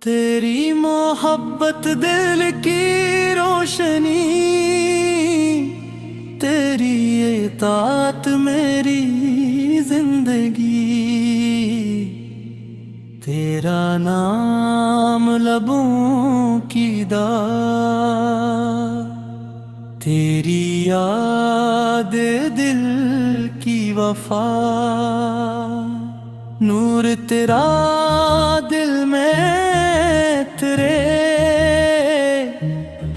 تیری محبت دل کی روشنی، تیری اطاعت میری زندگی، تیرا نام لبوں کی دعا، تیری یاد دل کی وفا، نور تیرا دل میں تیرے،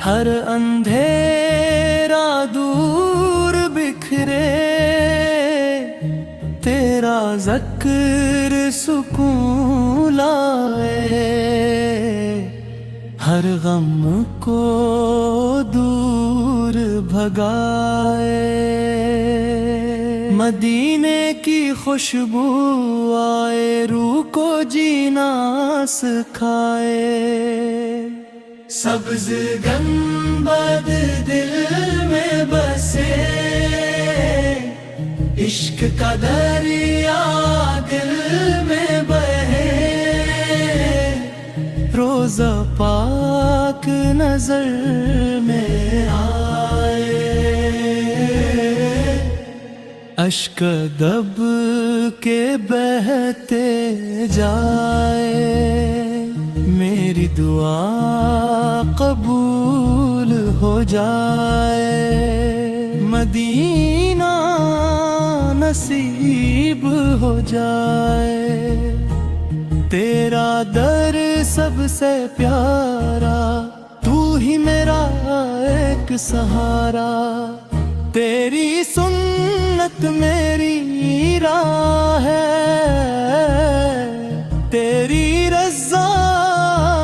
ہر اندھیرا دور بکھرے، تیرا ذکر سکون لائے، ہر غم کو دور بھگائے، مدینے کی خوشبو آئے، روح کو جینا سکھائے، سبز گنبد دل میں بسے، عشق کا دریا دل میں بہے، روزہ پاک نظر میں آئے، اشک دب کے بہتے جائے، میری دعا قبول ہو جائے، مدینہ نصیب ہو جائے، تیرا در سب سے پیارا، تو ہی میرا ایک سہارا، تیری سنت میری راہ ہے، تیری رضا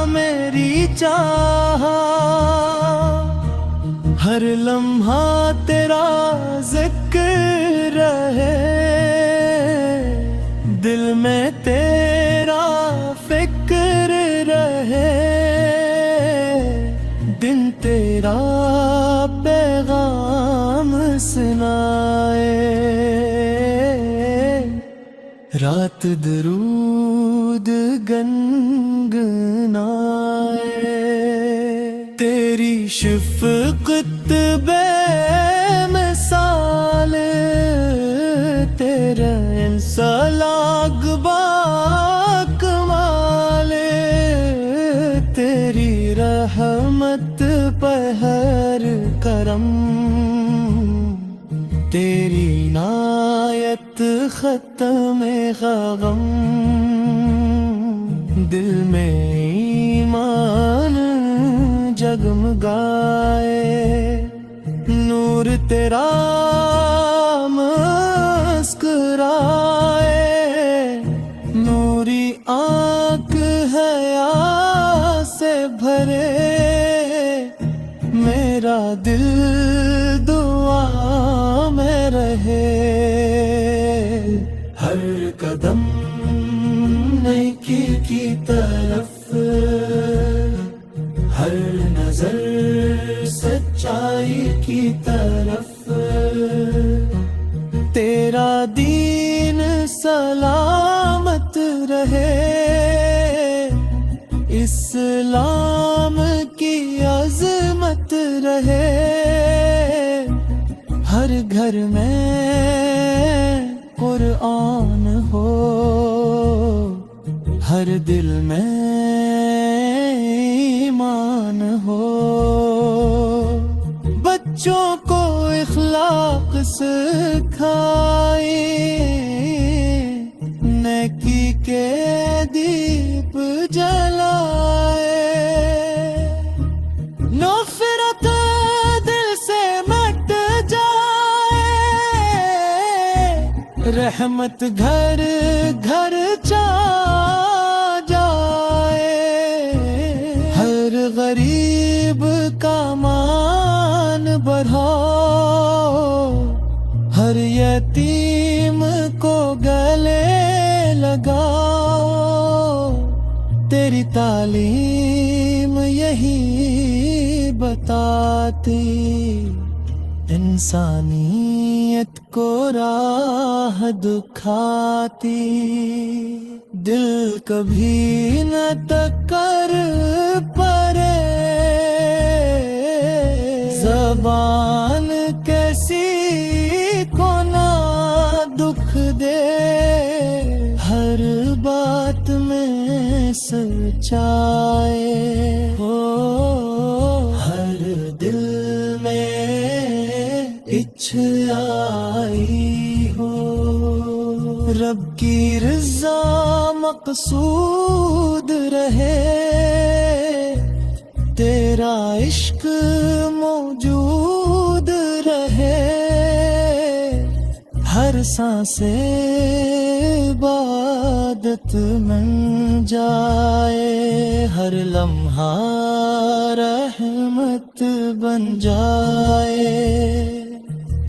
میری چاہ، ہر لمحہ تیرا ذکر رہے، دل میں تیرا فکر رہے، دن تیرا پیغام سنائے، رات درود گنگنائے، تیری شفقت بے مثال، تیرا انسلاگ با کمال، تیری رحمت پہ ہر کرم، تیری عنایت ختم غم، دل میں ایمان جگمگائے، نور تیرا مسکرائے، نوری آنکھ حیا سے بھرے، میرا دل دعا میں رہے، ہر قدم نیکی کی طرف، ہر نظر سچائی کی طرف، تیرا دین سلامت رہے، اسلام کی عظمت رہے، ہر گھر میں قرآن ہو، ہر دل میں ایمان ہو، بچوں کو اخلاق سکھائے، نیکی کے دیپ جلائے، نفرت دل سے مٹ جائے، رحمت گھر گھر جائے، ہر غریب کا مان بڑھاؤ، ہر یتیم کو گلے لگاؤ، تیری تعلیم یہی بتاتی انسانیت کو راہ دکھاتی دل کبھی نہ ٹکر پڑے زبان کیسی کو نہ دکھ دے ہر بات میں سچائی ہو ہر دل میں اچھائی ہو رب کی رضا مقصود رہے تیرا عشق موجود رہے ہر سانس عبادت بن جائے ہر لمحہ رحمت بن جائے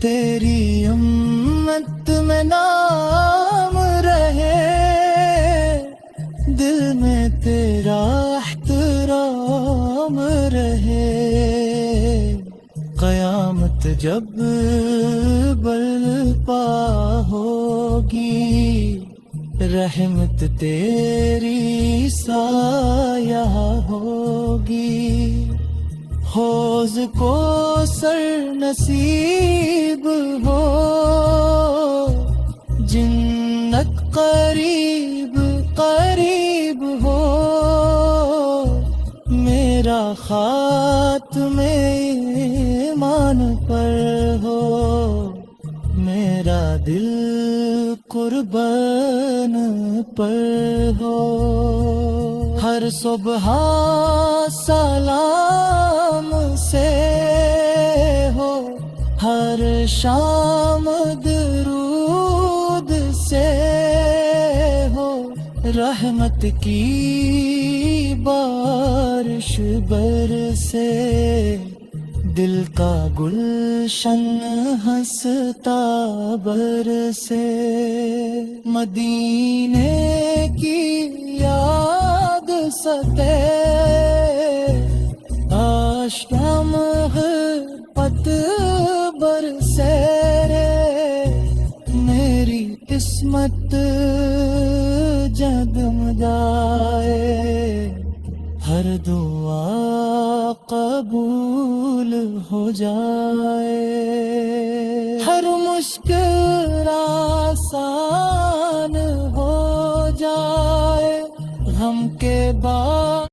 تیری امت میں نام رہے دل میں تیرا احترام رہے قیامت جب برپا ہوگی رحمت تیری سایہ ہوگی حوض کو سر نصیب ہو جنت قریب قریب ہو میرا خاتم ایمان پر ہو میرا دل قربان پر ہو ہر صبح سلام سے ہو ہر شام درود سے ہو رحمت کی بارش برسے دل کا گلشن ہنستا برسے مدینے کی یاد ستے آشیام محبت برسے میری قسمت جگمگائے ہر دعا قبول ہو جائے ہر مشکل آسان ہو جائے غم کے بعد